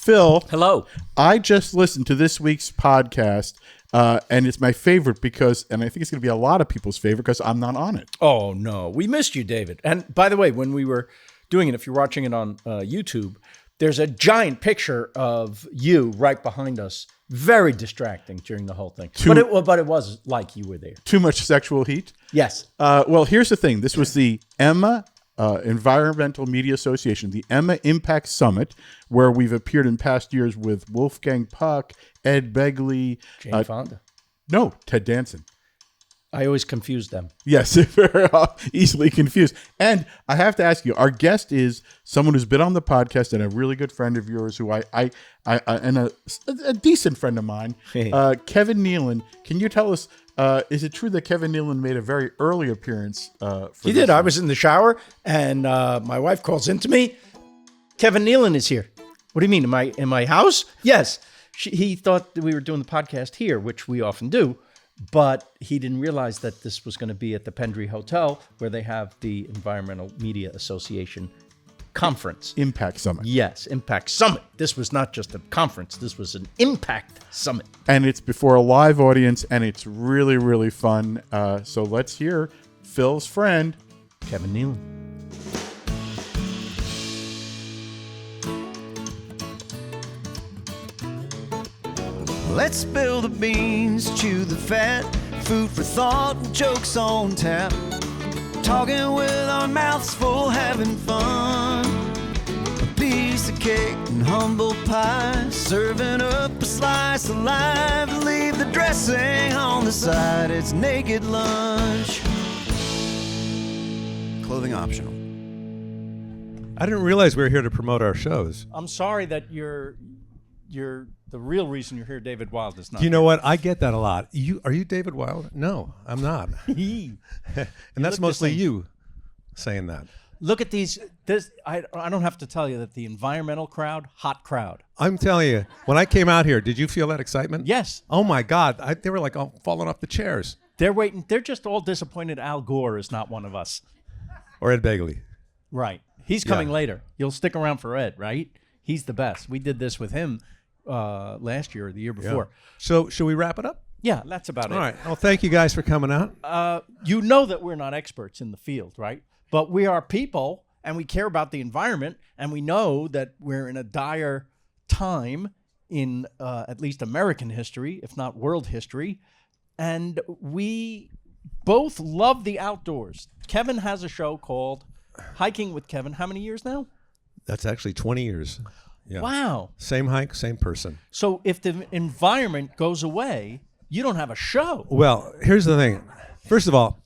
Phil. Hello. I just listened to this week's podcast, and it's my favorite because, and I think it's going to be a lot of people's favorite because I'm not on it. Oh, no. We missed you, David. And by the way, when we were doing it, if you're watching it on YouTube, there's a giant picture of you right behind us. Very distracting during the whole thing. But it was like you were there. Too much sexual heat? Yes. Well, here's the thing. This was the EMA, Environmental Media Association, the EMA Impact Summit, where we've appeared in past years with Wolfgang Puck, Ed Begley. Jane Fonda. No, Ted Danson. I always confuse them. Yes, very easily confused. And I have to ask you, our guest is someone who's been on the podcast and a really good friend of yours, who and a decent friend of mine, Kevin Nealon. Can you tell us, is it true that Kevin Nealon made a very early appearance? He did. I was in the shower, and my wife calls into me. Kevin Nealon is here. What do you mean? Am I in my house? Yes. He thought that we were doing the podcast here, which we often do. But he didn't realize that this was going to be at the Pendry Hotel, where they have the Environmental Media Association conference. Impact Summit. Yes, Impact Summit. This was not just a conference. This was an Impact Summit. And it's before a live audience, and it's really, really fun. So let's hear Phil's friend, Kevin Nealon. Let's spill the beans, chew the fat, food for thought, jokes on tap. Talking with our mouths full, having fun. A piece of cake and humble pie, serving up a slice of life. Leave the dressing on the side, it's naked lunch. Clothing optional. I didn't realize we were here to promote our shows. I'm sorry that you're the real reason you're here, David Wild, is not. Do you know what? I get that a lot. Are you David Wild? No, I'm not. And that's mostly you saying that. Look at these. I don't have to tell you that the environmental crowd, hot crowd. I'm telling you, when I came out here, did you feel that excitement? Yes. Oh my God, they were like falling off the chairs. They're waiting. They're just all disappointed Al Gore is not one of us. Or Ed Begley. Right. He's coming later. You'll stick around for Ed, right? He's the best. We did this with him last year or the year before. Yeah. So should we wrap it up? Yeah, that's about it. All right. Well, thank you guys for coming out. You know that we're not experts in the field, right? But we are people, and we care about the environment, and we know that we're in a dire time in at least American history, if not world history, and we both love the outdoors. Kevin has a show called Hiking with Kevin. How many years now? That's actually 20 years. Yeah. Wow. Same hike, same person. So if the environment goes away, you don't have a show. Well, here's the thing. First of all,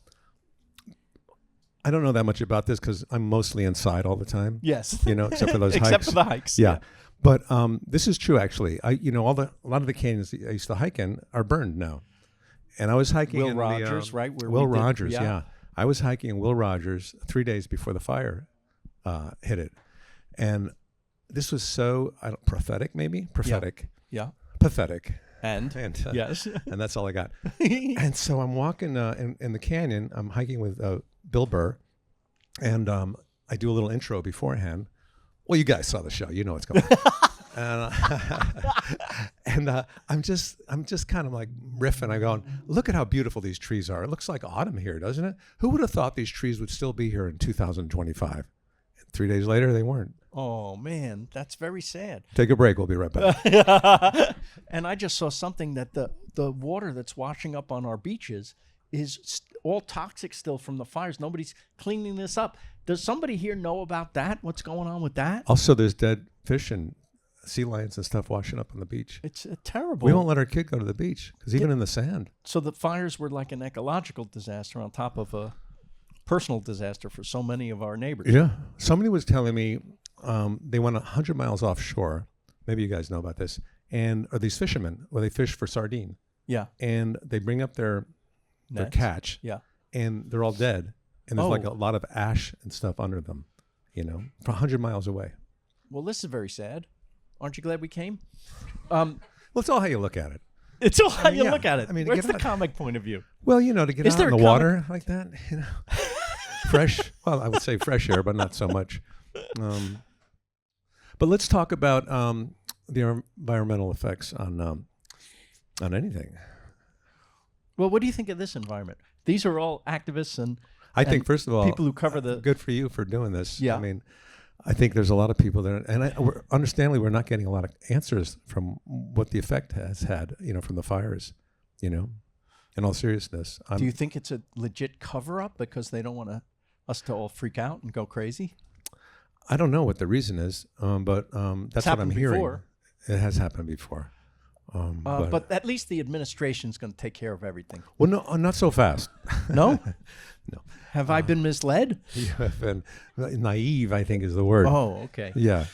I don't know that much about this because I'm mostly inside all the time. Yes. Except for those hikes. Except for the hikes. Yeah. But this is true, actually. A lot of the canyons I used to hike in are burned now. And I was hiking Will in Rogers, right? Will Rogers, yeah. I was hiking in Will Rogers 3 days before the fire hit it. And this was so prophetic, maybe prophetic. Yeah. Pathetic. And yes. And that's all I got. And so I'm walking in the canyon. I'm hiking with Bill Burr, and I do a little intro beforehand. Well, you guys saw the show. You know what's going on. and I'm just kind of like riffing. I'm going, look at how beautiful these trees are. It looks like autumn here, doesn't it? Who would have thought these trees would still be here in 2025? And 3 days later, they weren't. Oh, man, that's very sad. Take a break. We'll be right back. And I just saw something that the water that's washing up on our beaches is all toxic still from the fires. Nobody's cleaning this up. Does somebody here know about that? What's going on with that? Also, there's dead fish and sea lions and stuff washing up on the beach. It's terrible. We won't let our kid go to the beach because even in the sand. So the fires were like an ecological disaster on top of a personal disaster for so many of our neighbors. Yeah. Somebody was telling me they went 100 miles offshore. Maybe you guys know about this. And are these fishermen where they fish for sardine? Yeah. And they bring up their catch. Yeah. And they're all dead. And there's like a lot of ash and stuff under them, for 100 miles away. Well, this is very sad. Aren't you glad we came? Well, it's all how you look at it. It's all how you look at it. I mean, where's the comic point of view? Well, to get out in the water like that, fresh. Well, I would say fresh air, but not so much. But let's talk about the environmental effects on anything. Well, what do you think of this environment? These are all activists and I think, first of all, people who cover the. good for you for doing this. Yeah. I mean, I think there's a lot of people that, understandably, we're not getting a lot of answers from what the effect has had, from the fires, in all seriousness. Do you think it's a legit cover-up because they don't want us to all freak out and go crazy? I don't know what the reason is, but that's what I'm hearing. Before. It has happened before. But at least the administration's going to take care of everything. Well, no, not so fast. No? No. Have I been misled? You have been naive, I think is the word. Oh, okay. Yeah.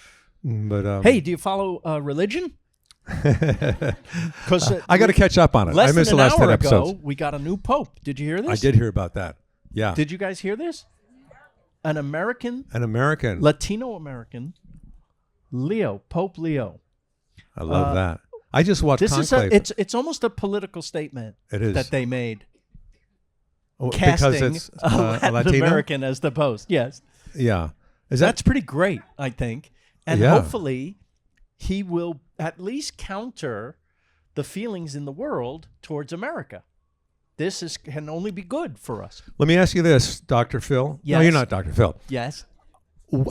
But hey, do you follow religion? Because I got to catch up on it. Less I missed than the an last 10 hour episodes. ago, we got a new pope. Did you hear this? I did hear about that. Yeah. Did you guys hear this? An American, Latino American, Pope Leo. I love that. I just watched This Conclave. it's almost a political statement It is. that they made. Because Casting it's a Latin Latino? American as the post. Yes. Yeah. That's pretty great, I think. And Yeah. hopefully he will at least counter the feelings in the world towards America. This can only be good for us. Let me ask you this, Dr. Phil. No, Yes. you're not Dr. Phil. Yes.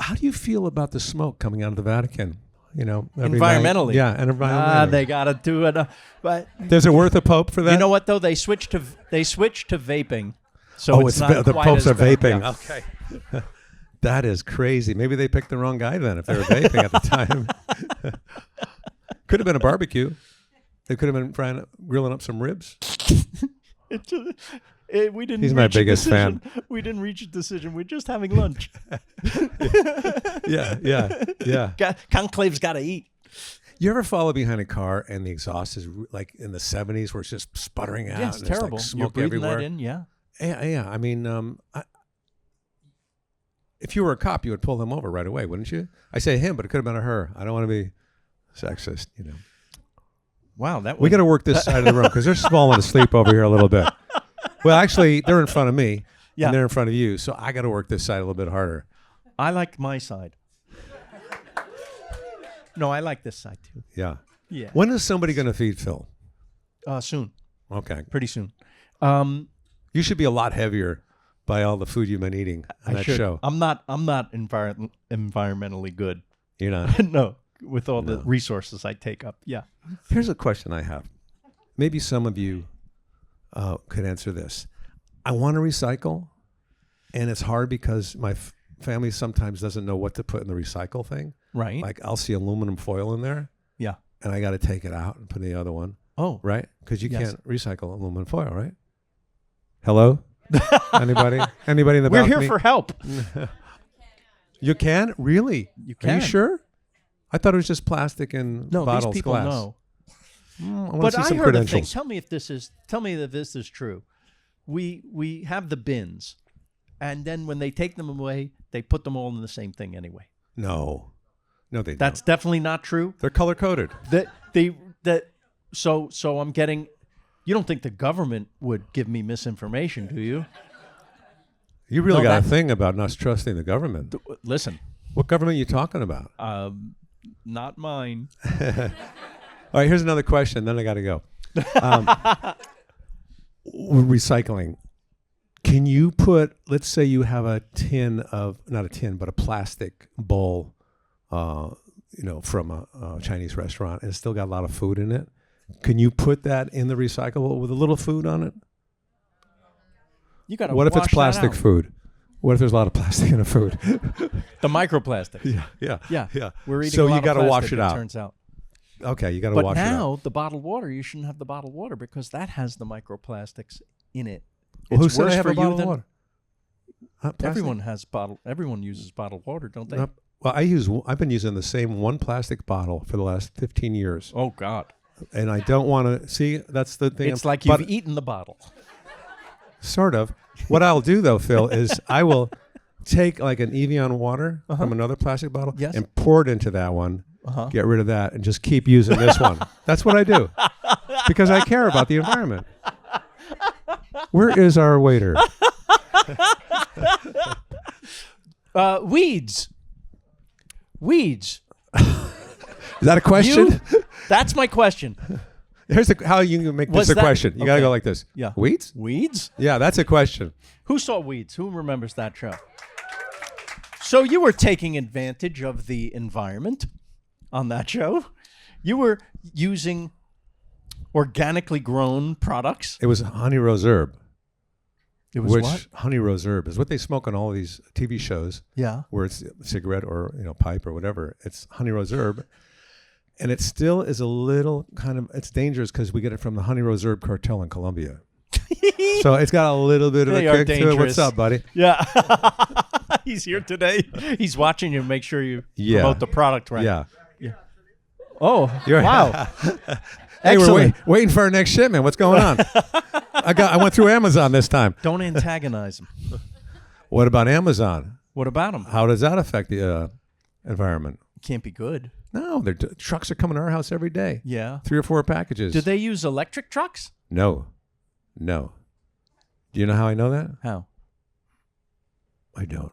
How do you feel about the smoke coming out of the Vatican? Every Environmentally. night? Yeah, and environmentally. They got to do it. But Is it worth a pope for that? you know what, though? They switched to vaping. So it's not the quite popes as are bad. vaping. Yeah. Okay. That is crazy. Maybe they picked the wrong guy then if they were vaping at the time. Could have been a barbecue. They could have been grilling up some ribs. We didn't. He's my reach a biggest decision. fan. We didn't reach a decision. We're just having lunch. Yeah. Conclave's got to eat. You ever follow behind a car and the exhaust is like in the 70s where it's just sputtering out? Yeah, it's and terrible. There's like You're smoke breathing everywhere. that in, yeah. Yeah. I mean, if you were a cop, you would pull them over right away, wouldn't you? I say him, but it could have been a her. I don't want to be sexist, Wow, We got to work this side of the room because they're falling asleep over here a little bit. Well, actually, they're in front of me, Yeah. and they're in front of you, so I got to work this side a little bit harder. I like my side. No, I like this side too. Yeah. Yeah. When is somebody going to feed Phil? Soon, Okay. pretty soon. You should be a lot heavier by all the food you've been eating on that show. I'm not environmentally good. You're not. No, with all the resources I take up. Yeah. Here's a question I have. Maybe some of you could answer this. I want to recycle, and it's hard because my family sometimes doesn't know what to put in the recycle thing. Right. Like I'll see aluminum foil in there, Yeah. and I got to take it out and put in the other one, Oh. right? Because you Yes. can't recycle aluminum foil, right? Hello? Anybody? Anybody in the We're balcony? here for help. You can? Really? You Are can. you sure? I thought it was just plastic and No, bottles, these people glass. know. I want But to see I some heard a thing. credentials. Tell me if this is true. We have the bins, and then when they take them away, they put them all in the same thing anyway. No, they That's don't. definitely not true. They're color coded. So I'm getting. You don't think the government would give me misinformation, do you? You really No, got a that's- thing about not trusting the government. Listen, What government are you talking about? not mine. All right, here's another question. Then I got to go. Recycling. Can you put? Let's say you have a tin of not a tin, but a plastic bowl, from a Chinese restaurant, and it's still got a lot of food in it. Can you put that in the recyclable with a little food on it? You got to. What if it's plastic food? What if there's a lot of plastic in the food? The microplastics. Yeah. We're eating So a lot you of gotta wash plastic, it out. Turns out. Okay, you got to But wash it out. now the bottled water, you shouldn't have the bottled water because that has the microplastics in it. Well, who It's said I worse have for a you bottle of than- water? Plastic? Everyone uses bottled water, don't they? Well, I've been using the same one plastic bottle for the last 15 years, Oh God! and I don't want to see. That's the thing. It's like But you've eaten the bottle. sort of. What I'll do though, Phil, is I will take like an Evian water from another plastic bottle Yes. and pour it into that one. Get rid of that and just keep using this one. That's what I do because I care about the environment. Where is our waiter? Weeds. Is that a question? That's my question. Here's how you can make Was this a that- question. You got to okay. go like this. Yeah. Weeds? Weeds? Yeah, that's a question. Who saw Weeds? Who remembers that show? So you were taking advantage of the environment on that show. You were using organically grown products. It was honey rose herb. It was Which what? honey rose herb is what they smoke on all these TV shows. Yeah. Where it's a cigarette or pipe or whatever. It's honey rose herb, and it still is a little kind of it's dangerous because we get it from the honey rose herb cartel in Colombia. So it's got a little bit of They a are kick to it. dangerous. What's up, buddy? Yeah. He's here today. He's watching you. Make sure you promote the product right. Yeah. Oh, wow. Hey, Excellent. we're waiting for our next shipment. What's going on? I went through Amazon this time. Don't antagonize him. What about Amazon? What about him? How does that affect the environment? Can't be good. No, trucks are coming to our house every day. Yeah. 3 or 4 packages. Do they use electric trucks? No. Do you know how I know that? How? I don't.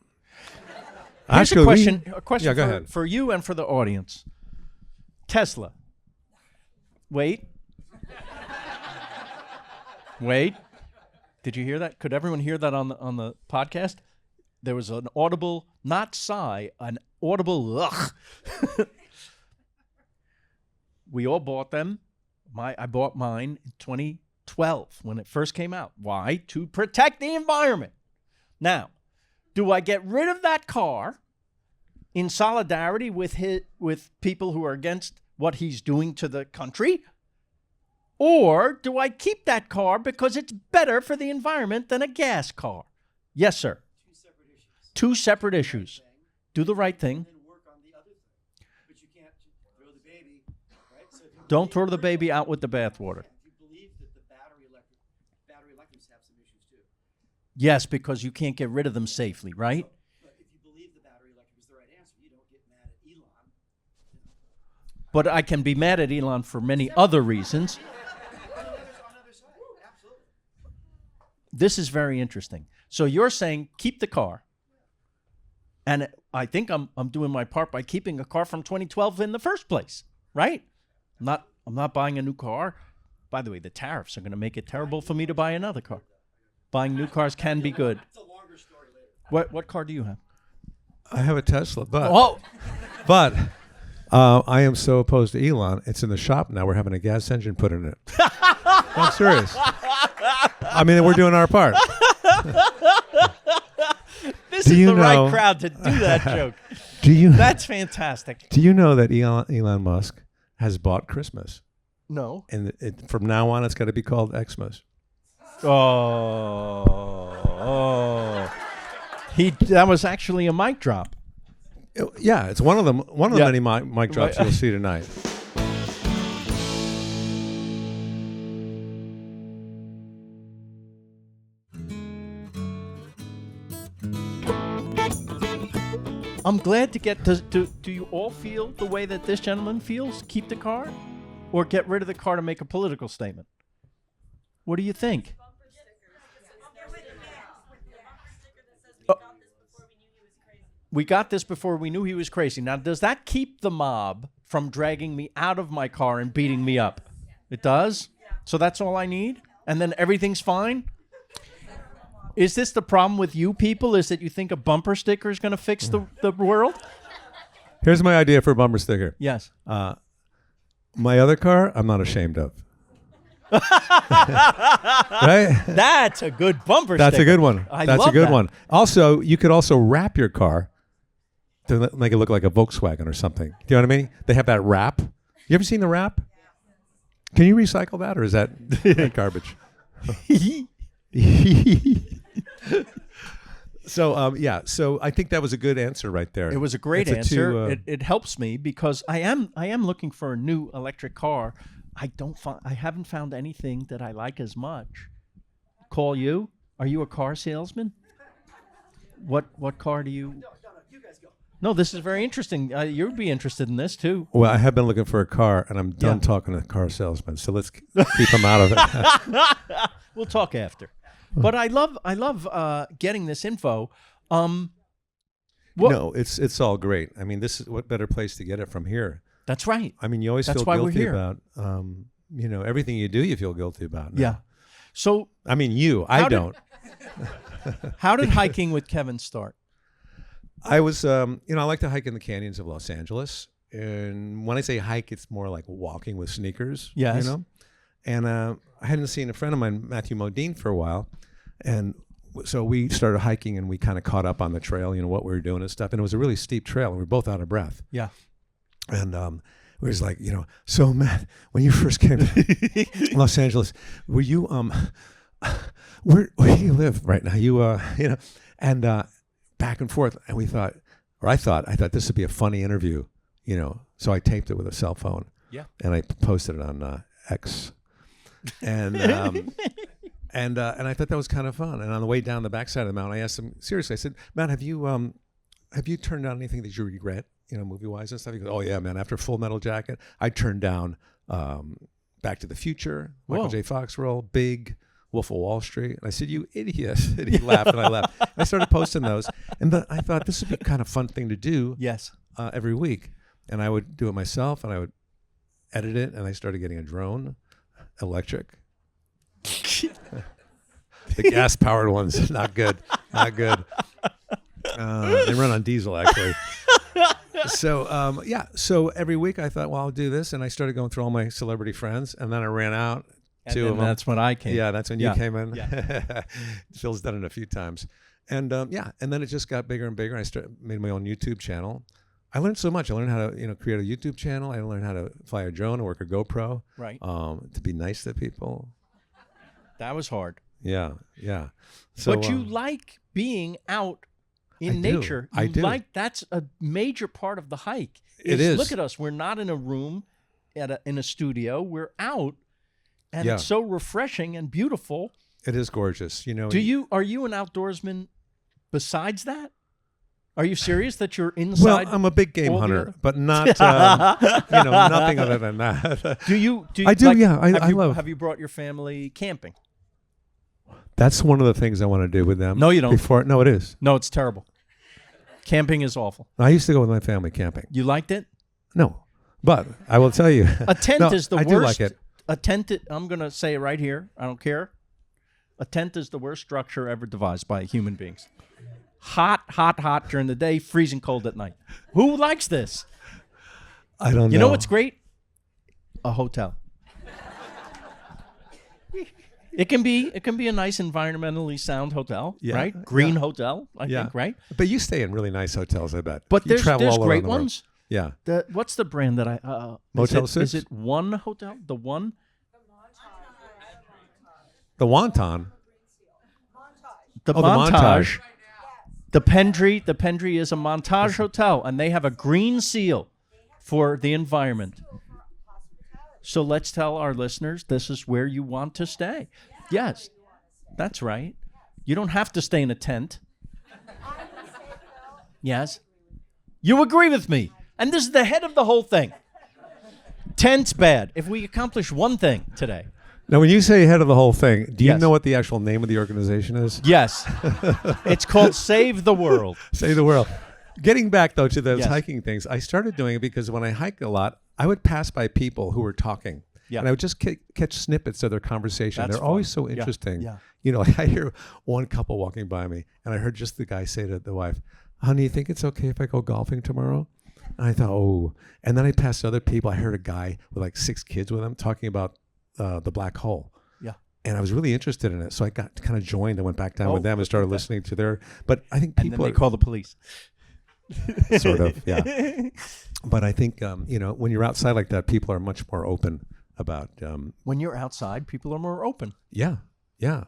Here's Actually, a question. A question Yeah, go ahead. for you and for the audience. Tesla. Wait. Did you hear that? Could everyone hear that on the podcast? There was an audible, not sigh, an audible ugh. We all bought them. I bought mine in 2012 when it first came out. Why? To protect the environment. Now, do I get rid of that car in solidarity with people who are against what he's doing to the country? Or do I keep that car because it's better for the environment than a gas car? Yes, sir. Two separate issues. Do the right thing. Don't throw the baby out with the bathwater. Yes, because you can't get rid of them safely, right? But if you believe the battery electric is the right answer, you don't get mad at Elon. But I can be mad at Elon for many other reasons. This is very interesting. So you're saying keep the car. And I think I'm doing my part by keeping a car from 2012 in the first place, right? I'm not buying a new car. By the way, the tariffs are going to make it terrible for me to buy another car. Buying new cars can be good. It's a longer story later. What car do you have? I have a Tesla, but Oh, I am so opposed to Elon. It's in the shop now. We're having a gas engine put in it. I'm serious. I mean, we're doing our part. this Do is you the know- right crowd to do that joke. That's fantastic. Do you know that Elon Musk has bought Christmas, No. and from now on it's got to be called Xmas. That was actually a mic drop. Yeah, it's one of them. One of Yeah. the many mic drops Right. you'll see tonight. I'm glad to get to. Do you all feel the way that this gentleman feels? Keep the car, or get rid of the car to make a political statement? What do you think? We got this before we knew he was crazy. Now, does that keep the mob from dragging me out of my car and beating me up? It does? So that's all I need? And then everything's fine? Is this the problem with you people? Is that you think a bumper sticker is going to fix the world? Here's my idea for a bumper sticker. Yes. My other car, I'm not ashamed of. Right? That's a good bumper That's sticker. a good one. I That's love a good that. one. Also, you could also wrap your car to make it look like a Volkswagen or something. Do you know what I mean? They have that wrap. You ever seen the wrap? Can you recycle that, or is that garbage? So so I think that was a good answer right there. It was a great It's answer. two, It helps me because I am looking for a new electric car. I haven't found anything that I like as much. Call you? Are you a car salesman? What car do you? No, you guys go. No, this is very interesting. You'd be interested in this too. Well, I have been looking for a car, and I'm done talking to car salesmen. So let's keep them out of it. We'll talk after. But I love getting this info. Well- no, it's all great. I mean, this is what better place to get it from here. That's right. I mean, you always That's feel why we're guilty here. about, everything you do, you feel guilty about. now. Yeah. So I mean, How I did- don't. how did hiking with Kevin start? I was, I like to hike in the canyons of Los Angeles. And when I say hike, it's more like walking with sneakers. Yes. And I hadn't seen a friend of mine, Matthew Modine, for a while. And so we started hiking and we kind of caught up on the trail, what we were doing and stuff. And it was a really steep trail and we were both out of breath. Yeah. And we was like, so Matt, when you first came to Los Angeles, were you, where do you live right now? And back and forth. And I thought this would be a funny interview, So I taped it with a cell phone. Yeah. And I posted it on X. And and I thought that was kind of fun. And on the way down the backside of the mountain, I asked him seriously. I said, Matt, have you turned down anything that you regret, movie wise and stuff? He goes, oh yeah, man. After Full Metal Jacket, I turned down Back to the Future, Michael Whoa. J. Fox role, Big, Wolf of Wall Street. And I said, you idiot. And he laughed and I laughed. And I started posting those. And I thought this would be kind of fun thing to do Yes. every week. And I would do it myself and I would edit it. And I started getting a drone, electric. The gas powered ones, not good. Not good. They run on diesel actually. So so every week I thought, well, I'll do this, and I started going through all my celebrity friends, and then I ran out. And Two then of them. that's when I came. Yeah, that's when Yeah. you came in. Yeah. Phil's done it a few times, and and then it just got bigger and bigger. I made my own YouTube channel. I learned so much. I learned how to create a YouTube channel. I learned how to fly a drone and work a GoPro. Right. To be nice to people. That was hard. Yeah. So, but you like being out in I do. nature. I do. That's a major part of the hike. It is. Look at us. We're not in a room in a studio. We're out, and Yeah. it's so refreshing and beautiful. It is gorgeous. Are you an outdoorsman besides that? Are you serious that you're inside? Well, I'm a big game all the hunter, other- but not nothing other than that. Do you I do, yeah. I have you, love- Have you brought your family camping? That's one of the things I want to do with them. No, you don't. No, it is. No, it's terrible. Camping is awful. I used to go with my family camping. You liked it? No, but I will tell you, A tent No, is the I worst. do like it. A tent. I'm going to say it right here. I don't care. A tent is the worst structure ever devised by human beings. Hot during the day, freezing cold at night. Who likes this? I don't know. You know what's great? A hotel. It can be a nice environmentally sound hotel, Yeah, right? Green yeah. hotel, I Yeah, think, right? But you stay in really nice hotels, I bet. But You there's travel all around great the world. ones. Yeah. What's the brand that I Motel is 6? Is it One Hotel? The One? The Wonton. The Oh, the Montage. The Pendry is a Montage hotel, and they have a green seal for the environment. So let's tell our listeners this is where you want to stay. Yes, that's right. You don't have to stay in a tent. Yes. You agree with me. And this is the head of the whole thing. Tent's bad. If we accomplish one thing today. Now, when you say head of the whole thing, do you Yes. know what the actual name of the organization is? Yes. It's called Save the World. Save the world. Getting back, though, to those Yes. hiking things, I started doing it because when I hiked a lot, I would pass by people who were talking. Yeah. And I would just catch snippets of their conversation. That's They're always fun. so Yeah, interesting. yeah. I hear one couple walking by me, and I heard just the guy say to the wife, honey, you think it's okay if I go golfing tomorrow? And I thought, oh. And then I passed other people. I heard a guy with like 6 kids with him talking about the black hole. Yeah. And I was really interested in it. So I got kind of joined and went back down with Oh, them and started listening to their. But I think And then people they call the police. sort of, yeah. But I think, when you're outside like that, people are much more open about, When you're outside, people are more open. yeah.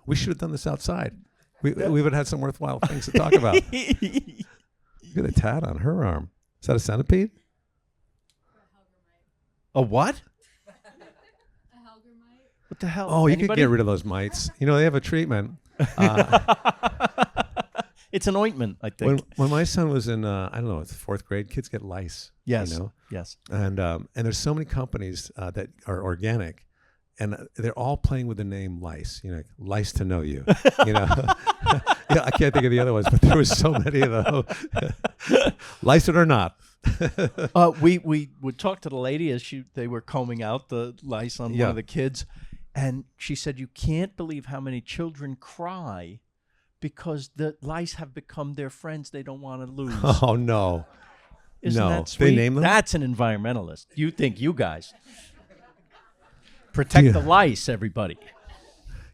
We should have done this outside. We would have had some worthwhile things to talk about. Look at a tat on her arm. Is that a centipede? A what? What the hell? Oh, you could Anybody? get rid of those mites. They have a treatment. It's an ointment, I think. When my son was in, I don't know, it's 4th grade, kids get lice. Yes. Yes. And there's so many companies that are organic, and they're all playing with the name lice. Lice to know you. Yeah, I can't think of the other ones, but there was so many of those. Lice it or not. We would talk to the lady as they were combing out the lice on one of the kids, and she said, "You can't believe how many children cry because the lice have become their friends they don't want to lose." Oh no! Isn't no, that sweet? they name them. That's an environmentalist. You think you guys protect the lice, everybody?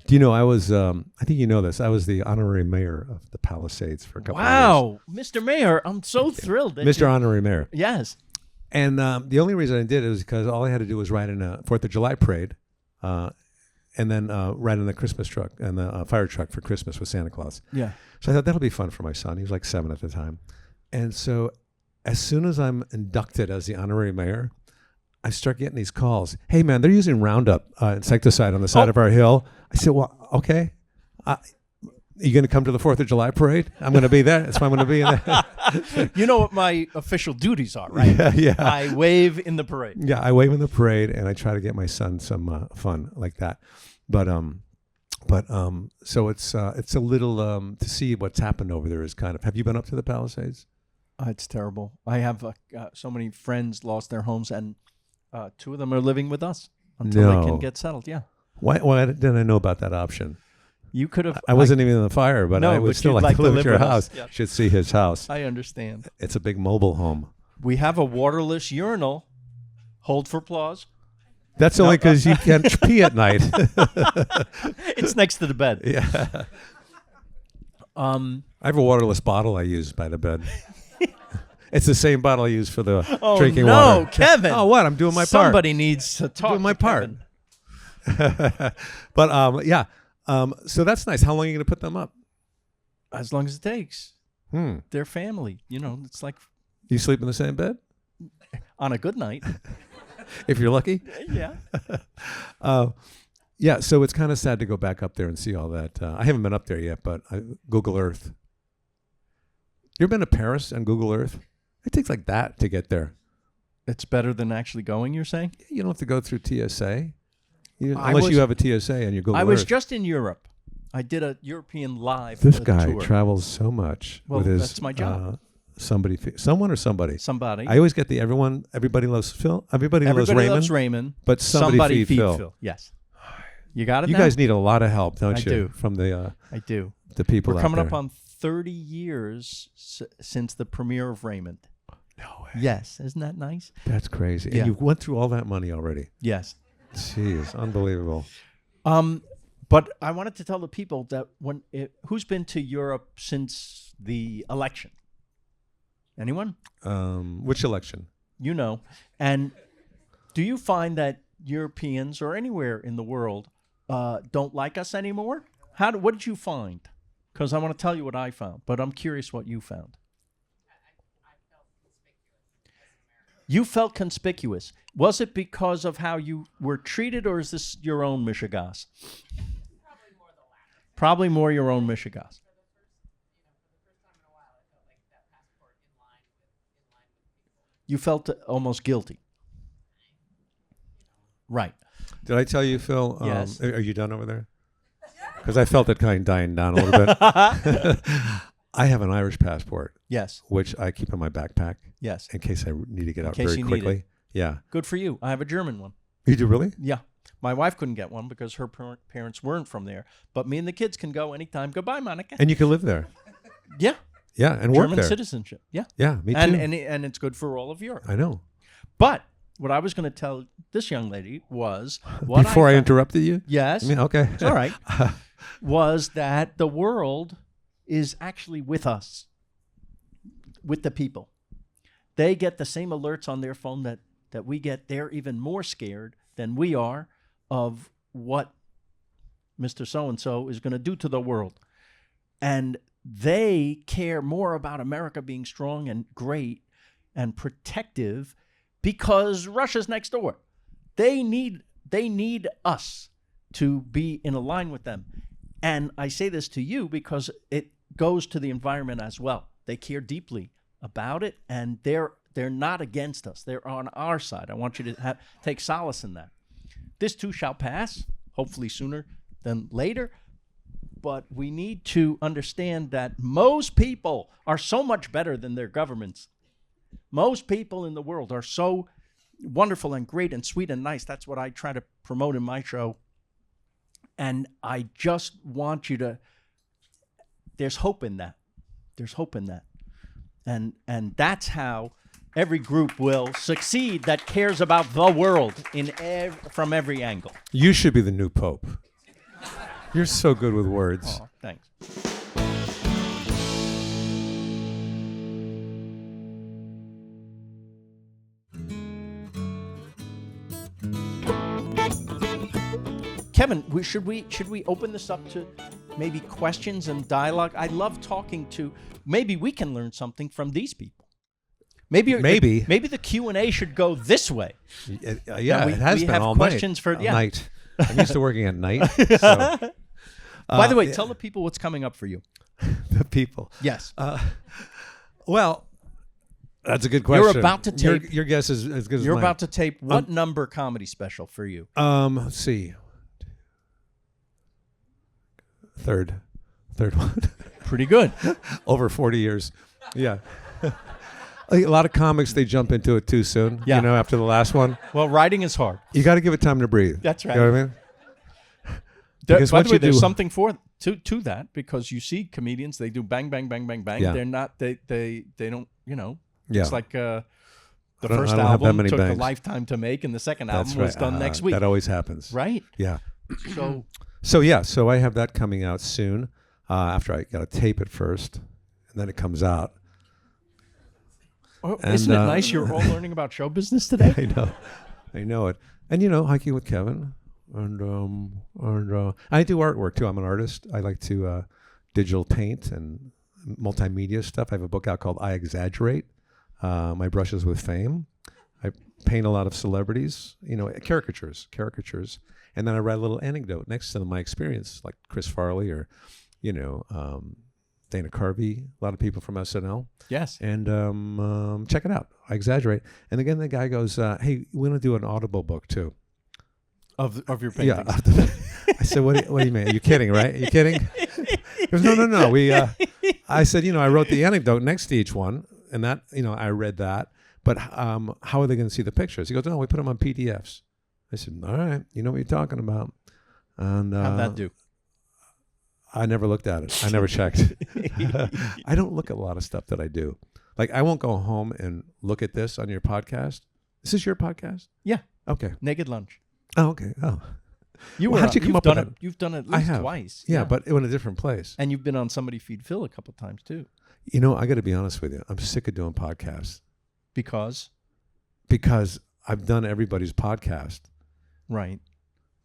Do you know I was? I think you know this. I was the honorary mayor of the Palisades for a couple of years. Wow, Mr. Mayor, I'm so thrilled. That Mr. Honorary Mayor. Yes. And the only reason I did it was because all I had to do was ride in a 4th of July parade, and then ride in the Christmas truck and the fire truck for Christmas with Santa Claus. Yeah. So I thought that'll be fun for my son. He was like 7 at the time. And so as soon as I'm inducted as the honorary mayor, I start getting these calls. Hey, man, they're using Roundup insecticide on the side of our hill. I said, well, okay. Are you going to come to the 4th of July parade? I'm going to be there. That's why I'm going to be in there. You know what my official duties are, right? Yeah. I wave in the parade. Yeah, I wave in the parade, and I try to get my son some fun like that. But so it's a little to see what's happened over there is kind of. Have you been up to the Palisades? It's terrible. I have so many friends lost their homes, and 2 of them are living with us until they can get settled. Yeah. Why didn't I know about that option? You could have. I wasn't even in the fire, but No, I would but still you'd like to live at your with us. house. Yeah. Should see his house. I understand. It's a big mobile home. We have a waterless urinal. Hold for applause. That's only because you can't pee at night. It's next to the bed. Yeah. I have a waterless bottle I use by the bed. It's the same bottle I use for the drinking water. No, Kevin. Oh, what? I'm doing my part. Somebody needs to talk. Doing my to part. Kevin. But yeah. So that's nice. How long are you going to put them up? As long as it takes. They're family. You know, it's like You sleep in the same bed? on a good night. If you're lucky? Yeah. Yeah, so it's kind of sad to go back up there and see all that. I haven't been up there yet, but Google Earth. You ever been to Paris on Google Earth? It takes like that to get there. It's better than actually going, you're saying? You don't have to go through TSA. Unless you have a TSA and you Google Earth. I was just in Europe. I did a European live This guy tour. travels so much Well, with his that's my job. someone or somebody. Somebody. I always get the everybody loves Phil. Everybody loves Raymond. Loves Raymond. But somebody feed Phil. Yes. You got it. You now? guys need a lot of help, don't I you? do. From the I do. the people We're out coming there. up on 30 years since the premiere of Raymond. No way. Yes. Isn't that nice? That's crazy. Yeah. And you went through all that money already. Yes. Jeez, unbelievable. But I wanted to tell the people that who's been to Europe since the election? Anyone? Which election? You know. And do you find that Europeans or anywhere in the world don't like us anymore? What did you find? Because I want to tell you what I found, but I'm curious what you found. You felt conspicuous. Was it because of how you were treated, or is this your own mishigas? Probably more your own mishigas. You felt almost guilty. Right. Did I tell you, Phil? Yes. Are you done over there? Because I felt it kind of dying down a little bit. I have an Irish passport, Yes. which I keep in my backpack Yes. in case I need to get out case very you need quickly. it. Yeah. Good for you. I have a German one. You do really? Yeah. My wife couldn't get one because her parents weren't from there. But me and the kids can go anytime. Goodbye, Monica. And you can live there. Yeah. Yeah, and work German there. citizenship. Yeah. Yeah, me too. And it's good for all of Europe. I know. But what I was going to tell this young lady was what Before I found- interrupted you? Yes. I mean, okay. It's all right. Was that the world is actually with us, with the people. They get the same alerts on their phone that we get. They're even more scared than we are of what Mr. So-and-so is going to do to the world. And they care more about America being strong and great and protective because Russia's next door. They need us to be in a line with them. And I say this to you because it goes to the environment as well. They care deeply about it, and they're not against us. They're on our side. I want you to take solace in that. This too shall pass, hopefully sooner than later. but we need to understand that most people are so much better than their governments. Most people in the world are so wonderful and great and sweet and nice. That's what I try to promote in my show. And I just want you to, there's hope in that. There's hope in that. And that's how every group will succeed that cares about the world from every angle. You should be the new pope. You're so good with words. Oh, thanks. Kevin, should we open this up to maybe questions and dialogue? I love talking to. Maybe we can learn something from these people. Maybe the Q&A should go this way. Yeah, it has been all questions night. For yeah. Night. I'm used to working at night. So. By the way, tell the people what's coming up for you. The people. Yes. Well, that's a good question. You're about to tape. Your guess is as good as mine. You're about to tape what number comedy special for you? Let's see. Third one. Pretty good. Over 40 years. Yeah. A lot of comics, they jump into it too soon. Yeah. You know, after the last one. Well, writing is hard. You got to give it time to breathe. That's right. You know what I mean? By the way, there's something to that, because you see comedians, they do bang, bang, bang, bang, bang. Yeah. They're not, they don't, you know. Yeah. It's like the I don't first have that album many took bangs. a lifetime to make, and the second That's album was right. done next week. That always happens. Right? Yeah. So So I have that coming out soon. After I got to tape it first, and then it comes out. Isn't it nice you're all learning about show business today? I know it. And hiking with Kevin, and I do artwork too. I'm an artist. I like to digital paint and multimedia stuff. I have a book out called I Exaggerate, My Brushes with Fame. I paint a lot of celebrities, caricatures, and then I write a little anecdote next to my experience, like Chris Farley or, Dana Carvey, a lot of people from SNL. Yes. And check it out. I Exaggerate. And again, the guy goes, hey, we're going to do an Audible book too. Of your paintings. Yeah. I said, what do you mean? Are you kidding, right? Are you kidding? He goes, no. I said, I wrote the anecdote next to each one, and that, I read that. But how are they going to see the pictures? He goes, no, we put them on PDFs. I said, all right, you know what you're talking about. And how'd that do? I never looked at it. I never checked. I don't look at a lot of stuff that I do. Like, I won't go home and look at this on your podcast. Is this your podcast? Yeah. Okay. Naked Lunch. Oh, okay. Oh. How'd you come up with that? You've done it at least I have. Twice. Yeah, but in a different place. And you've been on Somebody Feed Phil a couple times too. I got to be honest with you. I'm sick of doing podcasts. Because I've done everybody's podcast. Right.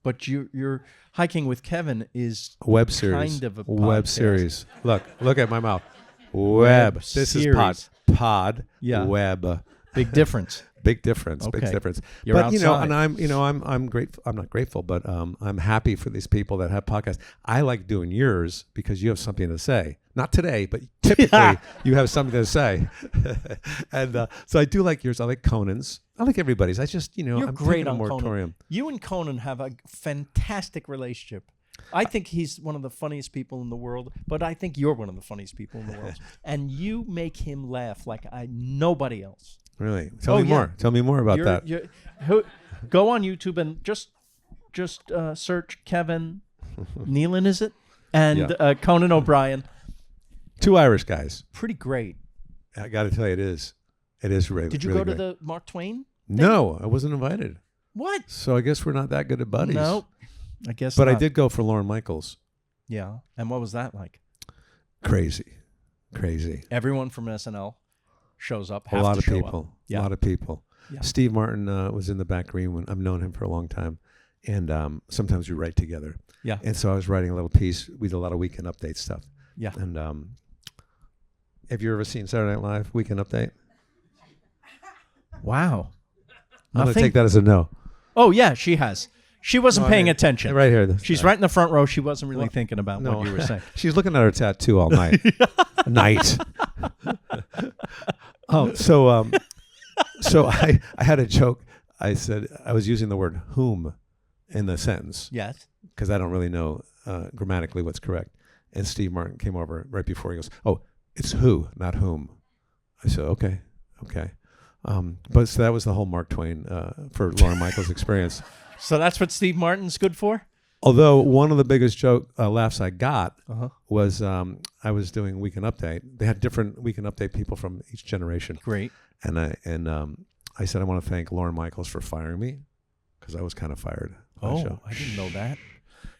But you're hiking with Kevin is a web series. Kind of a web podcast. Series. Look at my mouth. Web. This series. is pod. Yeah. Web. Big difference. Big difference. Okay. Big difference. You're but outside. and I'm grateful. I'm not grateful, but I'm happy for these people that have podcasts. I like doing yours because you have something to say. Not today, but typically you have something to say. And so I do like yours. I like Conan's. I like everybody's. I just You're I'm great taking a on moratorium. Conan. You and Conan have a fantastic relationship. I think he's one of the funniest people in the world, but I think you're one of the funniest people in the world. And you make him laugh like nobody else. Really? Tell me more. Tell me more about that. Go on YouTube and just search Kevin Nealon, is it? And Conan O'Brien. Two Irish guys. Pretty great. I got to tell you, it is. It is really. Did you really go to great. the Mark Twain thing? No, I wasn't invited. What? So I guess we're not that good at buddies. No, I guess But not. I did go for Lorne Michaels. Yeah. And what was that like? Crazy. Everyone from SNL shows up. A lot of people. Yeah. A lot of people. Yeah. Steve Martin was in the back green when I've known him for a long time. And sometimes we write together. Yeah. And so I was writing a little piece. We did a lot of Weekend Update stuff. Yeah. And have you ever seen Saturday Night Live Weekend Update? Wow. I'm going to take that as a no. Oh, yeah, she has. She wasn't paying attention. Right here. She's right in the front row. She wasn't really thinking about what you were saying. She's looking at her tattoo all night. So I had a joke. I said I was using the word whom in the sentence. Yes. Because I don't really know grammatically what's correct. And Steve Martin came over right before. He goes, "Oh, it's who, not whom." I said, "Okay." But so that was the whole Mark Twain for Lorne Michaels experience. So that's what Steve Martin's good for? Although one of the biggest laughs I got was I was doing Weekend Update. They had different Weekend Update people from each generation. Great. And I said, I want to thank Lorne Michaels for firing me because I was kind of fired. Oh, I didn't know that.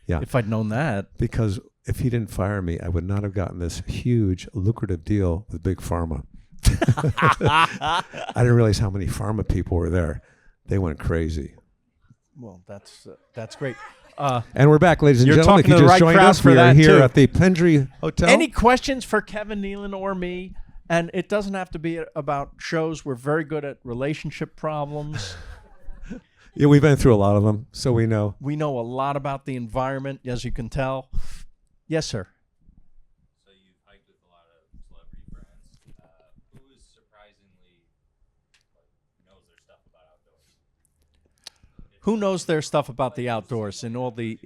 Yeah. If I'd known that. Because if he didn't fire me, I would not have gotten this huge, lucrative deal with Big Pharma. I didn't realize how many pharma people were there. They went crazy. Well, that's great. And we're back, ladies and You're gentlemen. If talking you to the just right joined crowd us, for we are that, here too. at the Pendry Hotel. Any questions for Kevin Nealon or me? And it doesn't have to be about shows. We're very good at relationship problems. Yeah, we've been through a lot of them, so we know. We know a lot about the environment, as you can tell. Yes, sir. So you've hiked with a lot of celebrity friends. Who is surprisingly knows their stuff about outdoors? Who knows their stuff about the outdoors and all the...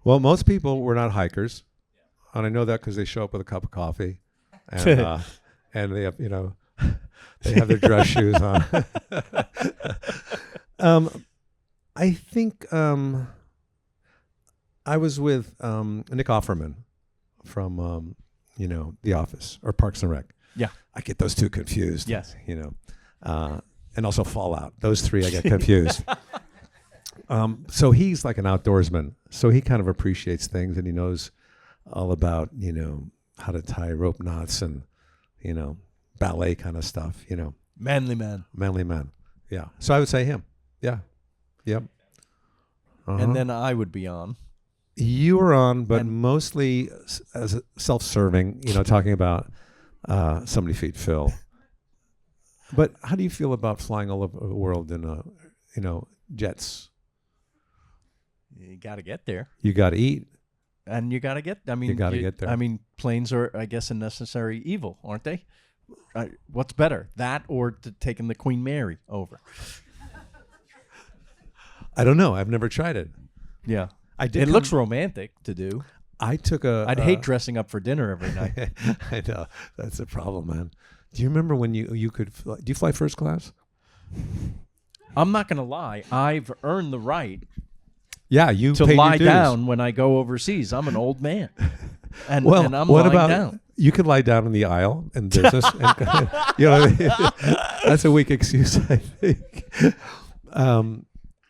Well, most people were not hikers, and I know that because they show up with a cup of coffee, and and they have they have their dress shoes on. I think I was with Nick Offerman from The Office or Parks and Rec. Yeah, I get those two confused. Yes, and also Fallout. Those three I get confused. So he's like an outdoorsman. So he kind of appreciates things, and he knows all about, how to tie rope knots and, ballet kind of stuff, Manly man. Manly man. Yeah. So I would say him. Yeah. Yep. And then I would be on. You were on, but And- mostly as self-serving, talking about somebody feed Phil. But how do you feel about flying all over the world in, jets? You got to get there. You got to eat. And you got to get, You gotta get there. I mean, planes are, I guess, a necessary evil, aren't they? What's better, that or taking the Queen Mary over? I don't know. I've never tried it. Yeah. I did. It looks romantic to do. I took a. I'd hate dressing up for dinner every night. I know that's a problem, man. Do you remember when you could? Do you fly first class? I'm not going to lie. I've earned the right Yeah, you to paid your lie dues. down when I go overseas. I'm an old man. And, Well, and I'm what lying about down. you could lie down in the aisle in business? And, that's a weak excuse, I think.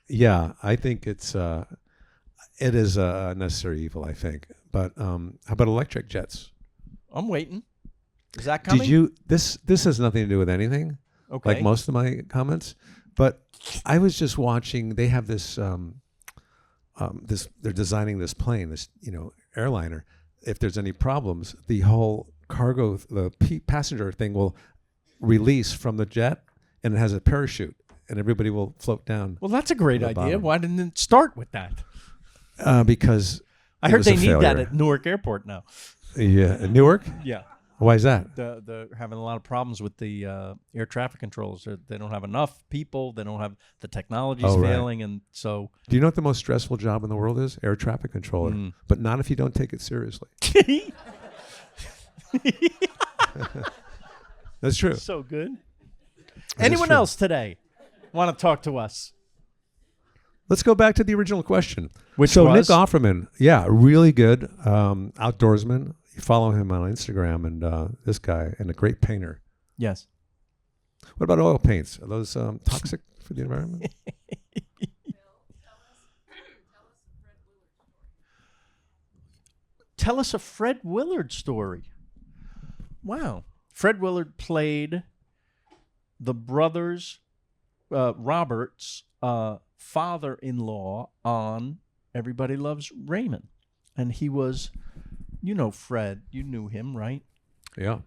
Yeah, I think it is a necessary evil. I think, but how about electric jets? I'm waiting. Is that coming? Did you? This has nothing to do with anything. Okay. Like most of my comments, but I was just watching. They have this. They're designing this plane, this airliner. If there's any problems, the whole cargo, the passenger thing will release from the jet, and it has a parachute, and everybody will float down. Well, that's a great the idea. bottom. Why didn't it start with that? Because I it heard was they a need that failure. at Newark Airport now. Yeah, Newark. Yeah. Why is that? They're having a lot of problems with the air traffic controls. They don't have enough people. They don't have the technology's Oh, right. failing, and so Do you know what the most stressful job in the world is? Air traffic controller. But not if you don't take it seriously. That's true. so good. Anyone true. else today want to talk to us? Let's go back to the original question. Which Nick was? Offerman, yeah, really good outdoorsman. You follow him on Instagram, and this guy, and a great painter. Yes. What about oil paints? Are those toxic for the environment? Tell us a Fred Willard story. Wow. Fred Willard played the brothers, Robert's father-in-law on Everybody Loves Raymond. And he was, Fred, you knew him, right? Yeah.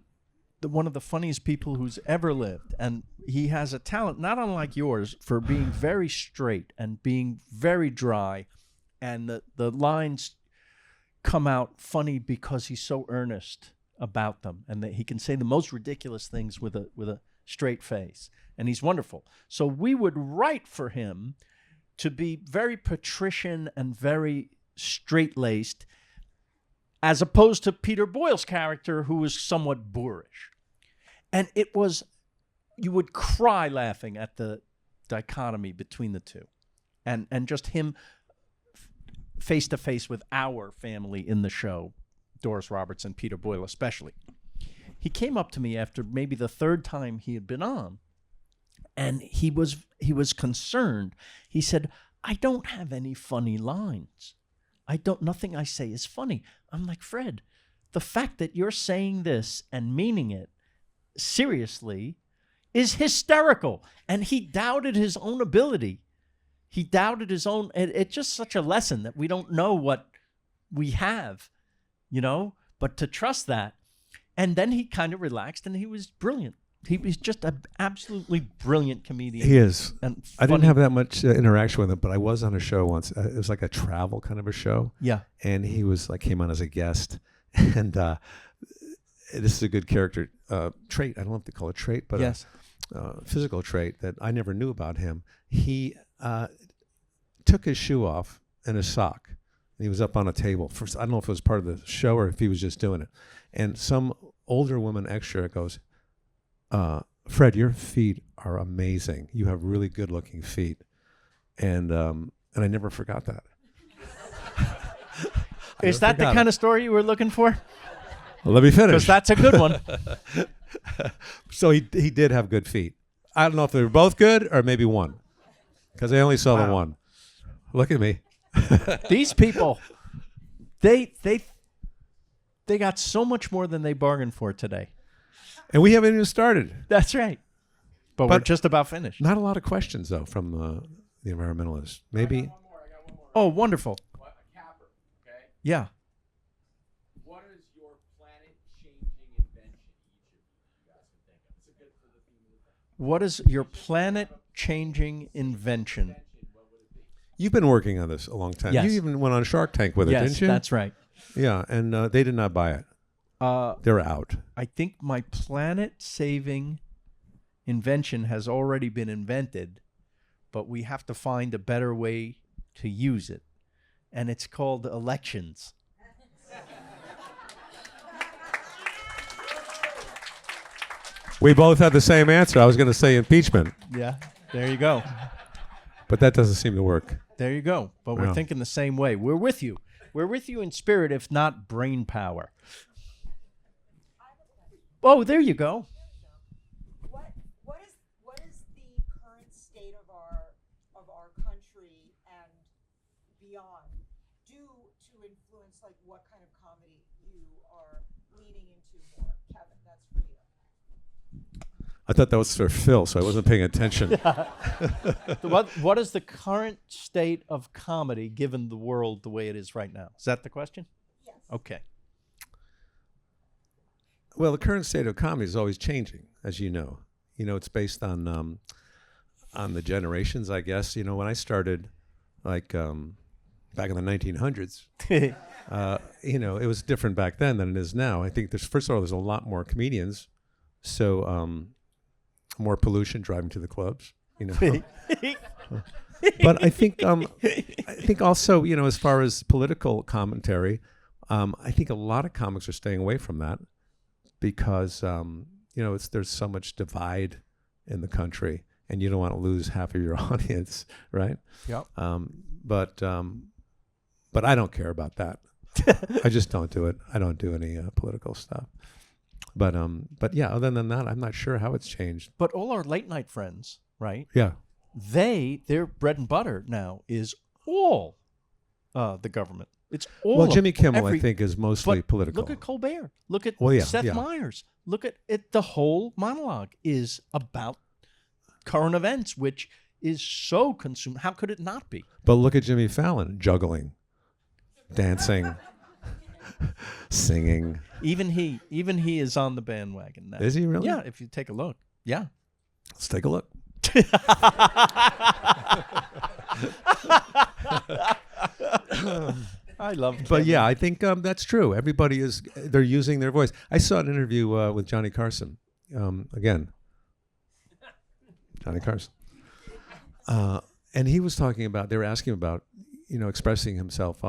One of the funniest people who's ever lived. And he has a talent, not unlike yours, for being very straight and being very dry. And the lines come out funny because he's so earnest about them. And that he can say the most ridiculous things with a straight face. And he's wonderful. So we would write for him to be very patrician and very straight-laced, as opposed to Peter Boyle's character, who was somewhat boorish. And it was, you would cry laughing at the dichotomy between the two. And just him face to face with our family in the show, Doris Roberts and Peter Boyle especially. He came up to me after maybe the third time he had been on, and he was concerned. He said, "I don't have any funny lines. Nothing I say is funny." I'm like, "Fred, the fact that you're saying this and meaning it seriously is hysterical." And he doubted his own ability. He doubted his own. It's just such a lesson that we don't know what we have, but to trust that. And then he kind of relaxed, and he was brilliant. He was just an absolutely brilliant comedian. He is. And I didn't funny. have that much interaction with him, but I was on a show once. It was like a travel kind of a show. Yeah. And he was came on as a guest. And this is a good character trait. I don't know if they call it trait, but Yes. a physical trait that I never knew about him. He took his shoe off and his sock. And he was up on a table. First, I don't know if it was part of the show or if he was just doing it. And some older woman extra goes, "Fred, your feet are amazing. You have really good-looking feet." And I never forgot that. Is that the kind of story you were looking for? Well, let me finish. Because that's a good one. So he did have good feet. I don't know if they were both good or maybe one, because I only saw the one. Look at me. These people, they got so much more than they bargained for today. And we haven't even started. That's right. But we're just about finished. Not a lot of questions, though, from the environmentalists. Maybe. Oh, wonderful. A capper, okay? Yeah. What is your planet-changing invention? Each of you guys can think of. It's a good for the theme of the thing. What is your planet-changing invention? What would it be? You've been working on this a long time. Yes. You even went on Shark Tank with it, Yes, didn't you? that's right. Yeah, and they did not buy it. They're out. I think my planet-saving invention has already been invented, but we have to find a better way to use it. And it's called elections. We both had the same answer. I was going to say impeachment, Yeah, there you go. but that doesn't seem to work. There you go. But we're Yeah. thinking the same way. We're with you. We're with you in spirit, if not brain power. Oh, there you go. What is the current state of our country and beyond due to influence, like what kind of comedy you are leaning into more? Kevin, that's for you. I thought that was for Phil, so I wasn't paying attention. What is the current state of comedy given the world the way it is right now? Is that the question? Yes. Okay. Well, the current state of comedy is always changing, as you know. It's based on the generations, I guess. When I started, back in the 1900s, it was different back then than it is now. I think first of all, there's a lot more comedians, so more pollution driving to the clubs. But I think also, as far as political commentary, I think a lot of comics are staying away from that. Because there's so much divide in the country, and you don't want to lose half of your audience, right? Yep. But I don't care about that. I just don't do it. I don't do any political stuff. But yeah, other than that, I'm not sure how it's changed. But all our late night friends, right? Yeah. Their bread and butter now is all the government. It's all. Well, Jimmy Kimmel, I every- think, is mostly but political. Look at Colbert. Look at Well, yeah, Seth yeah. Meyers. Look at it. The whole monologue is about current events, which is so consumed. How could it not be? But look at Jimmy Fallon, juggling, dancing, singing. Even he is on the bandwagon now. Is he really? Yeah, if you take a look. Yeah. Let's take a look. I love But yeah, I think that's true. They're using their voice. I saw an interview with Johnny Carson. Again, Johnny Carson. And he was talking about, they were asking about, expressing himself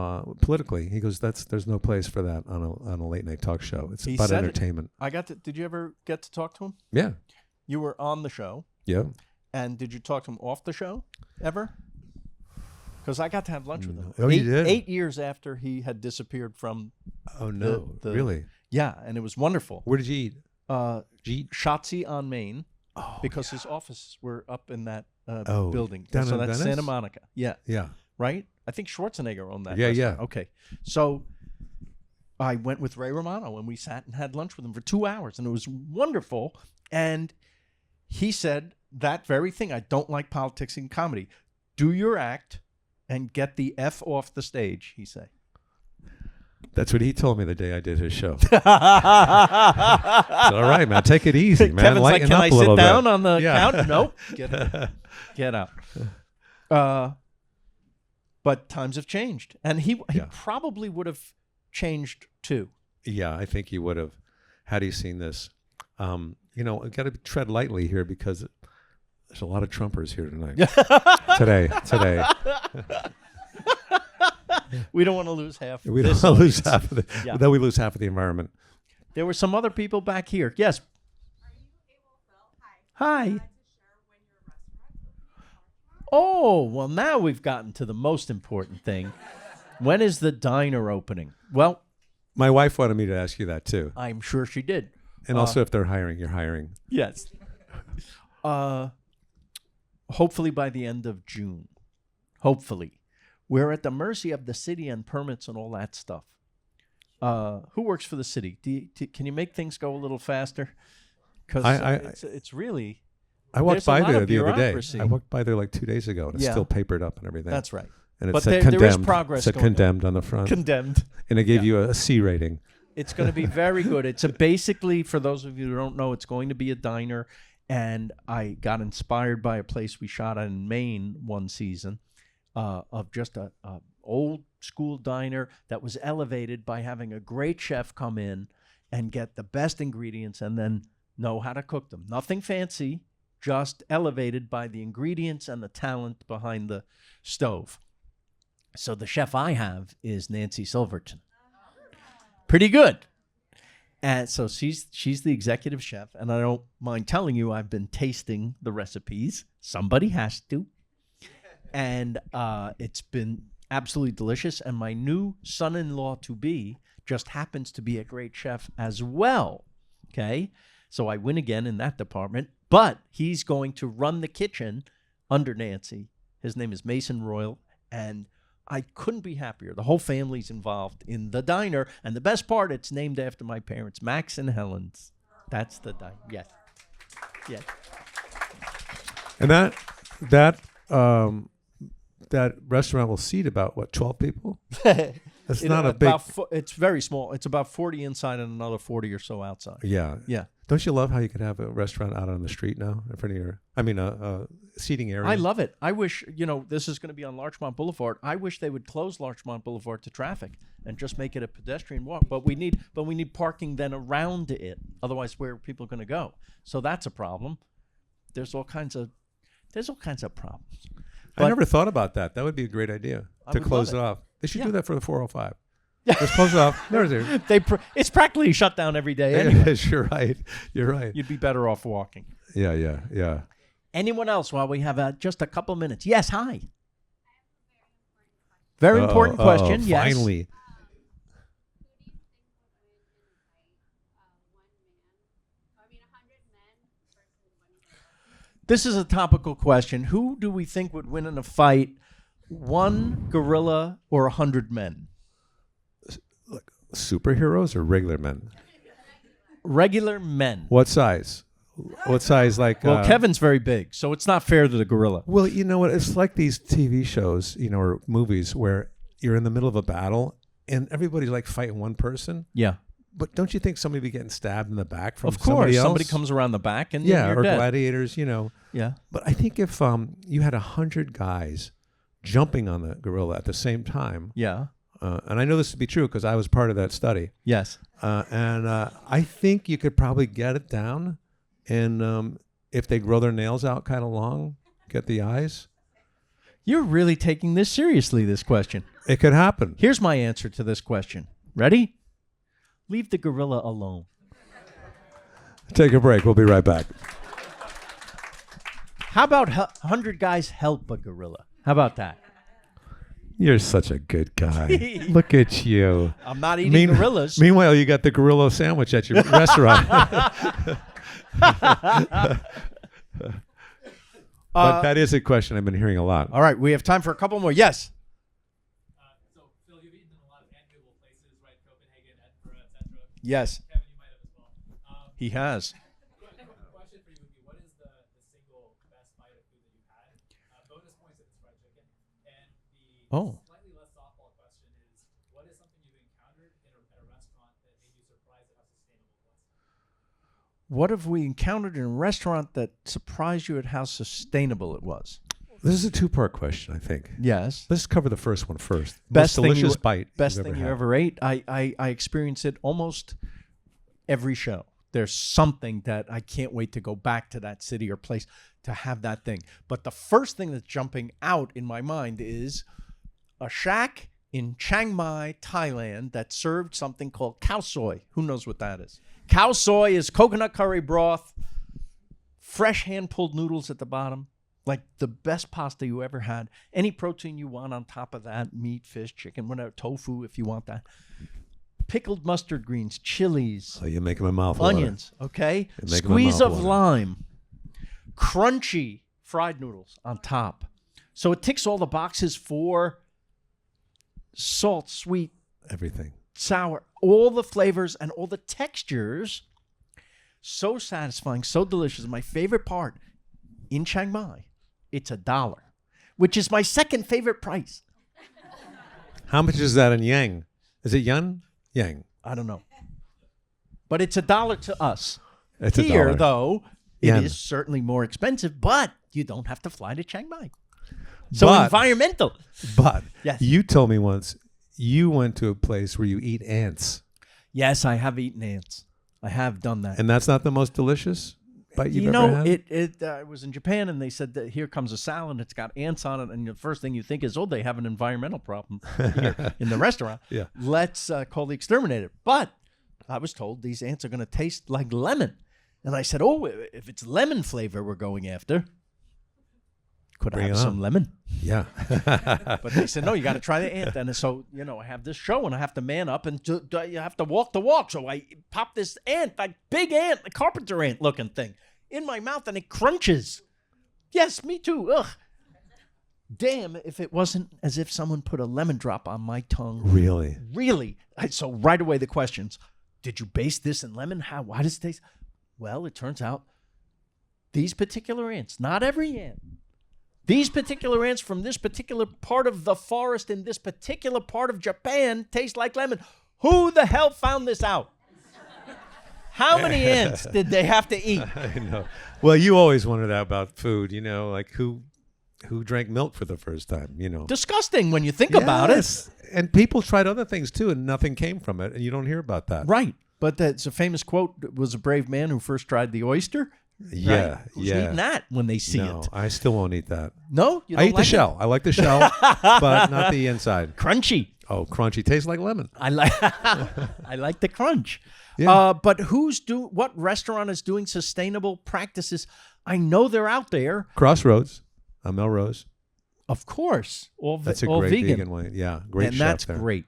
politically. He goes, there's no place for that on a late night talk show. It's He about said it. entertainment. Did you ever get to talk to him? Yeah. You were on the show. Yeah. And did you talk to him off the show ever? Because I got to have lunch with him. Oh, you did? 8 years after he had disappeared from. Oh no! Really? Yeah, and it was wonderful. Where did you eat? Shotzi on Main, because his offices were up in that building. Down so in that's Venice? Santa Monica. Yeah. Yeah. Right? I think Schwarzenegger owned that. Yeah, restaurant. yeah. Okay. So I went with Ray Romano and we sat and had lunch with him for 2 hours, and it was wonderful. And he said that very thing. I don't like politics in comedy. Do your act and get the F off the stage, he said. That's what he told me the day I did his show. It's all right, man. Take it easy, man. Kevin's like, Lighten can up I a little sit down bit. on the Yeah. couch? Nope. Get out. But times have changed. And he probably would have changed too. Yeah, I think he would have had he seen this. I've got to tread lightly here because there's a lot of Trumpers here tonight. Today. We don't want to lose half. We don't this want to lose audience. half of the. Yeah. Then we lose half of the environment. There were some other people back here. Yes. Hi. Oh, well, now we've gotten to the most important thing. When is the diner opening? Well, My wife wanted me to ask you that too, I'm sure she did. and also if they're hiring, you're hiring. Yes. Hopefully by the end of June. Hopefully. We're at the mercy of the city and permits and all that stuff. Who works for the city? Can you make things go a little faster? Because it's really... I walked There's a by lot there of the other day. bureaucracy. I walked by there like 2 days ago, and it's Yeah. still papered up and everything. That's right. And it But said there is condemned. progress It said going on. condemned on the front. Condemned. And it gave you a C rating. It's going to be very good. It's basically, for those of you who don't know, it's going to be a diner. And I got inspired by a place we shot in Maine one season of just a old school diner that was elevated by having a great chef come in and get the best ingredients and then know how to cook them. Nothing fancy, just elevated by the ingredients and the talent behind the stove. So the chef I have is Nancy Silverton. Pretty good. And so she's the executive chef, and I don't mind telling you I've been tasting the recipes. Somebody has to. And it's been absolutely delicious. And my new son-in-law-to-be just happens to be a great chef as well. Okay? So I win again in that department. But he's going to run the kitchen under Nancy. His name is Mason Royal, and I couldn't be happier. The whole family's involved in the diner, and the best part, it's named after my parents, Max and Helen's. That's the diner. Yes. Yes. And that restaurant will seat about 12 people? That's not a big. It's very small. It's about 40 inside and another 40 or so outside. Yeah. Yeah. Don't you love how you could have a restaurant out on the street now in front of your? A seating area. I love it. I wish, this is going to be on Larchmont Boulevard. I wish they would close Larchmont Boulevard to traffic and just make it a pedestrian walk. But we need parking then around it. Otherwise, where are people going to go? So that's a problem. There's all kinds of problems. I never thought about that. That would be a great idea to would close love it it. off. They should do that for the 405. Just close it off. It's practically shut down every day anyway. Yes, you're right. You're right. You'd be better off walking. Yeah. Anyone else while we have just a couple minutes? Yes, hi. Very important question. Yes. Finally. This is a topical question. Who do we think would win in a fight? One gorilla or 100 men? Superheroes or regular men? Regular men. What size? What size? Well, Kevin's very big, so it's not fair to the gorilla. Well, you know what? It's like these TV shows, or movies where you're in the middle of a battle and everybody's like fighting one person. Yeah. But don't you think somebody would be getting stabbed in the back from Of somebody course, else? somebody comes around the back and Yeah, you're or dead. gladiators, Yeah. But I think if you had 100 guys jumping on the gorilla at the same time, Yeah. and I know this to be true because I was part of that study, Yes. and I think you could probably get it down, and if they grow their nails out kind of long, get the eyes. You're really taking this seriously, this question. It could happen. Here's my answer to this question. Ready? Leave the gorilla alone. Take a break. We'll be right back. How about 100 guys help a gorilla? How about that? You're such a good guy. Look at you. I'm not eating gorillas. Meanwhile, you got the gorilla sandwich at your restaurant. But that is a question I've been hearing a lot. All right, we have time for a couple more. Yes. So, Phil, you've eaten in a lot of enviable places, right? Copenhagen, Edinburgh, etc. Yes. Kevin, you might have as well. He has. Question for you would be, what is the single best bite of food that you've had? Bonus points if it's fried chicken. And the slightly less softball question is, what is something you've encountered at a restaurant that made you surprised at how sustainable it was? What have we encountered in a restaurant that surprised you at how sustainable it was? This is a two-part question, I think. Yes. Let's cover the first one first. Best Most thing delicious bite. Best you've thing ever you had. ever ate. I experience it almost every show. There's something that I can't wait to go back to that city or place to have that thing. But the first thing that's jumping out in my mind is a shack in Chiang Mai, Thailand, that served something called khao soi. Who knows what that is? Khao soi is coconut curry broth, fresh hand-pulled noodles at the bottom, like the best pasta you ever had. Any protein you want on top of that, meat, fish, chicken, whatever, tofu if you want that. Pickled mustard greens, chilies, Oh, you're making my mouth water. onions, okay? You're making my Squeeze mouth of water. lime, crunchy fried noodles on top. So it ticks all the boxes for salt, sweet, Everything. sour, all the flavors and all the textures. So satisfying, so delicious. My favorite part in Chiang Mai, it's $1, which is my second favorite price. How much is that in Yang? Is it Yan? Yang. I don't know. But it's $1 to us. It's Here, $1. though, it Yen. is certainly more expensive, but you don't have to fly to Chiang Mai. So But- environmental. But Yes. you told me once you went to a place where you eat ants, Yes, I have eaten ants. I have done that. and that's not the most delicious bite you've You ever know, had? I was in Japan, and they said that here comes a salad. It's got ants on it, and the first thing you think is, oh, they have an environmental problem here in the restaurant. Yeah. Let's call the exterminator. But I was told these ants are going to taste like lemon, and I said, oh, if it's lemon flavor we're going after, could I Bring have it on. some lemon? Yeah. But they said, no, you got to try the ant. And so, I have this show, and I have to man up, and you have to walk the walk. So I pop this ant, like big ant, the carpenter ant looking thing, in my mouth, and it crunches. Yes, me too. Ugh. Damn, if it wasn't as if someone put a lemon drop on my tongue. Really? Really? So right away the questions, did you base this in lemon? Why does it taste? Well, it turns out these particular ants, not every ant, these particular ants from this particular part of the forest in this particular part of Japan taste like lemon. Who the hell found this out? How many ants did they have to eat? I know. Well, you always wondered that about food, like who drank milk for the first time, Disgusting when you think about it. Yes. And people tried other things too, and nothing came from it, and you don't hear about that. Right. But that's a famous quote. It was a brave man who first tried the oyster. Yeah, Right? Who's yeah. eating that when they see No, it? I still won't eat that. No? You I don't eat the like it? shell. I like the shell, but not the inside. Crunchy. Oh, crunchy. Tastes like lemon. I like I like the crunch. Yeah. But what restaurant is doing sustainable practices? I know they're out there. Crossroads, Melrose. Of course. All That's a all great vegan. vegan way. Yeah, great And chef that's there. great.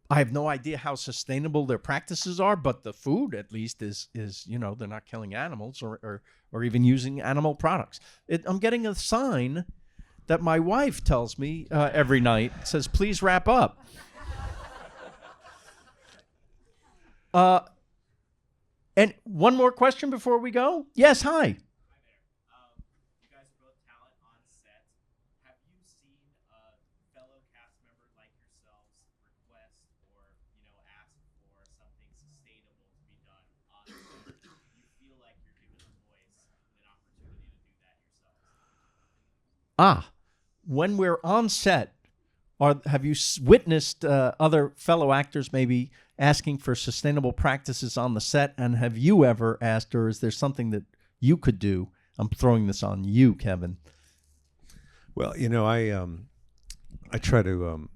I have no idea how sustainable their practices are, but the food at least is they're not killing animals or even using animal products. I'm getting a sign that my wife tells me every night. It says, please wrap up. And one more question before we go. Yes, hi. You guys are both talent on set. Have you seen a fellow cast member like yourselves request or, ask for something sustainable to be done on set? Do you feel like you're given a voice and an opportunity to do that yourselves? When we're on set, have you witnessed other fellow actors maybe asking for sustainable practices on the set? And have you ever asked, or is there something that you could do? I'm throwing this on you, Kevin. Well, I try to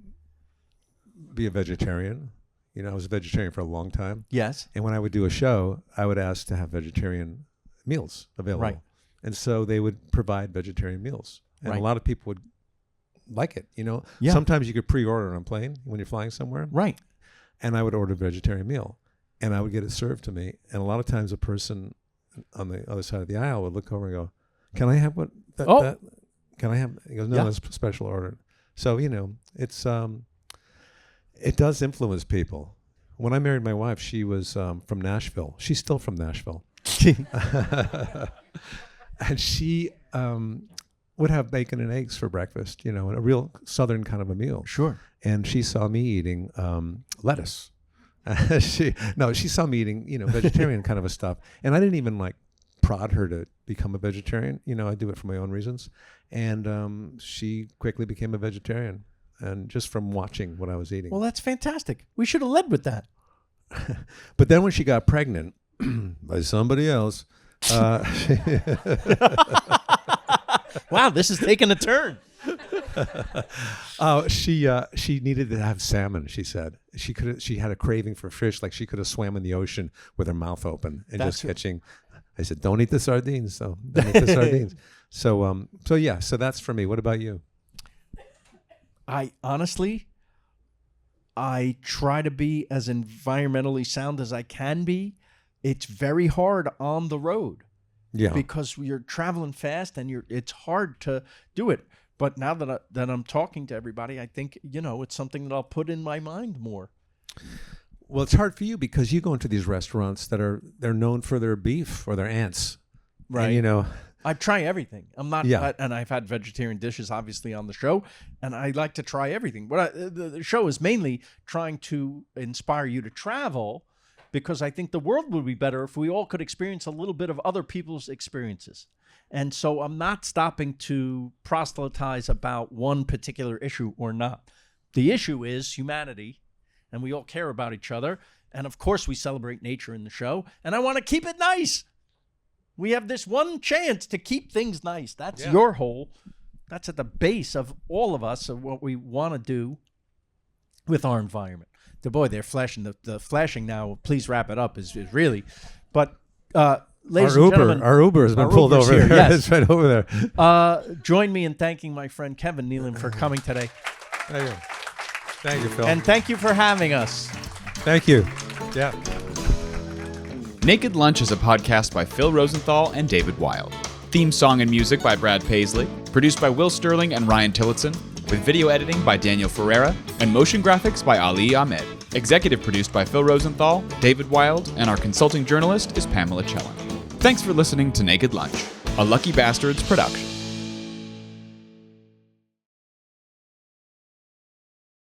be a vegetarian. I was a vegetarian for a long time. Yes. And when I would do a show, I would ask to have vegetarian meals available. Right. And so they would provide vegetarian meals. And Right. a lot of people would like it. Yeah. Sometimes you could pre-order on a plane when you're flying somewhere. Right. And I would order a vegetarian meal. And I would get it served to me. And a lot of times a person on the other side of the aisle would look over and go, "Can I have what? That, can I have?" He goes, "No, Yeah. that's special order." So, it's it does influence people. When I married my wife, she was from Nashville. She's still from Nashville. And she would have bacon and eggs for breakfast, a real Southern kind of a meal. Sure. And she saw me eating lettuce. She saw me eating, vegetarian kind of a stuff. And I didn't even prod her to become a vegetarian. I do it for my own reasons. And she quickly became a vegetarian. And just from watching what I was eating. Well, that's fantastic. We should have led with that. But then when she got pregnant by somebody else, Wow, this is taking a turn. she needed to have salmon. She said she had a craving for fish, like she could have swam in the ocean with her mouth open and That's just catching. I said, "Don't eat the sardines." So don't eat the sardines. So that's for me. What about you? I honestly, I try to be as environmentally sound as I can be. It's very hard on the road. Yeah. Because you're traveling fast and it's hard to do it. But now that I'm talking to everybody, I think, it's something that I'll put in my mind more. Well, it's hard for you because you go into these restaurants they're known for their beef or their ants. Right. And, I try everything. I'm not, Yeah. and I've had vegetarian dishes obviously on the show, and I like to try everything. The show is mainly trying to inspire you to travel, because I think the world would be better if we all could experience a little bit of other people's experiences. And so I'm not stopping to proselytize about one particular issue or not. The issue is humanity, and we all care about each other. And of course, we celebrate nature in the show, and I want to keep it nice. We have this one chance to keep things nice. That's that's at the base of all of us, of what we want to do with our environment. They're flashing. The flashing now, please wrap it up, is really. But ladies and gentlemen. Our Uber has been pulled Uber's over here, there. yes. It's right over there. Join me in thanking my friend Kevin Nealon for coming today. Thank you, Phil. And thank you for having us. Thank you. Yeah. Naked Lunch is a podcast by Phil Rosenthal and David Wild. Theme song and music by Brad Paisley. Produced by Will Sterling and Ryan Tillotson. With video editing by Daniel Ferreira. And motion graphics by Ali Ahmed. Executive produced by Phil Rosenthal, David Wild, and our consulting journalist is Pamela Chellan. Thanks for listening to Naked Lunch, a Lucky Bastards production.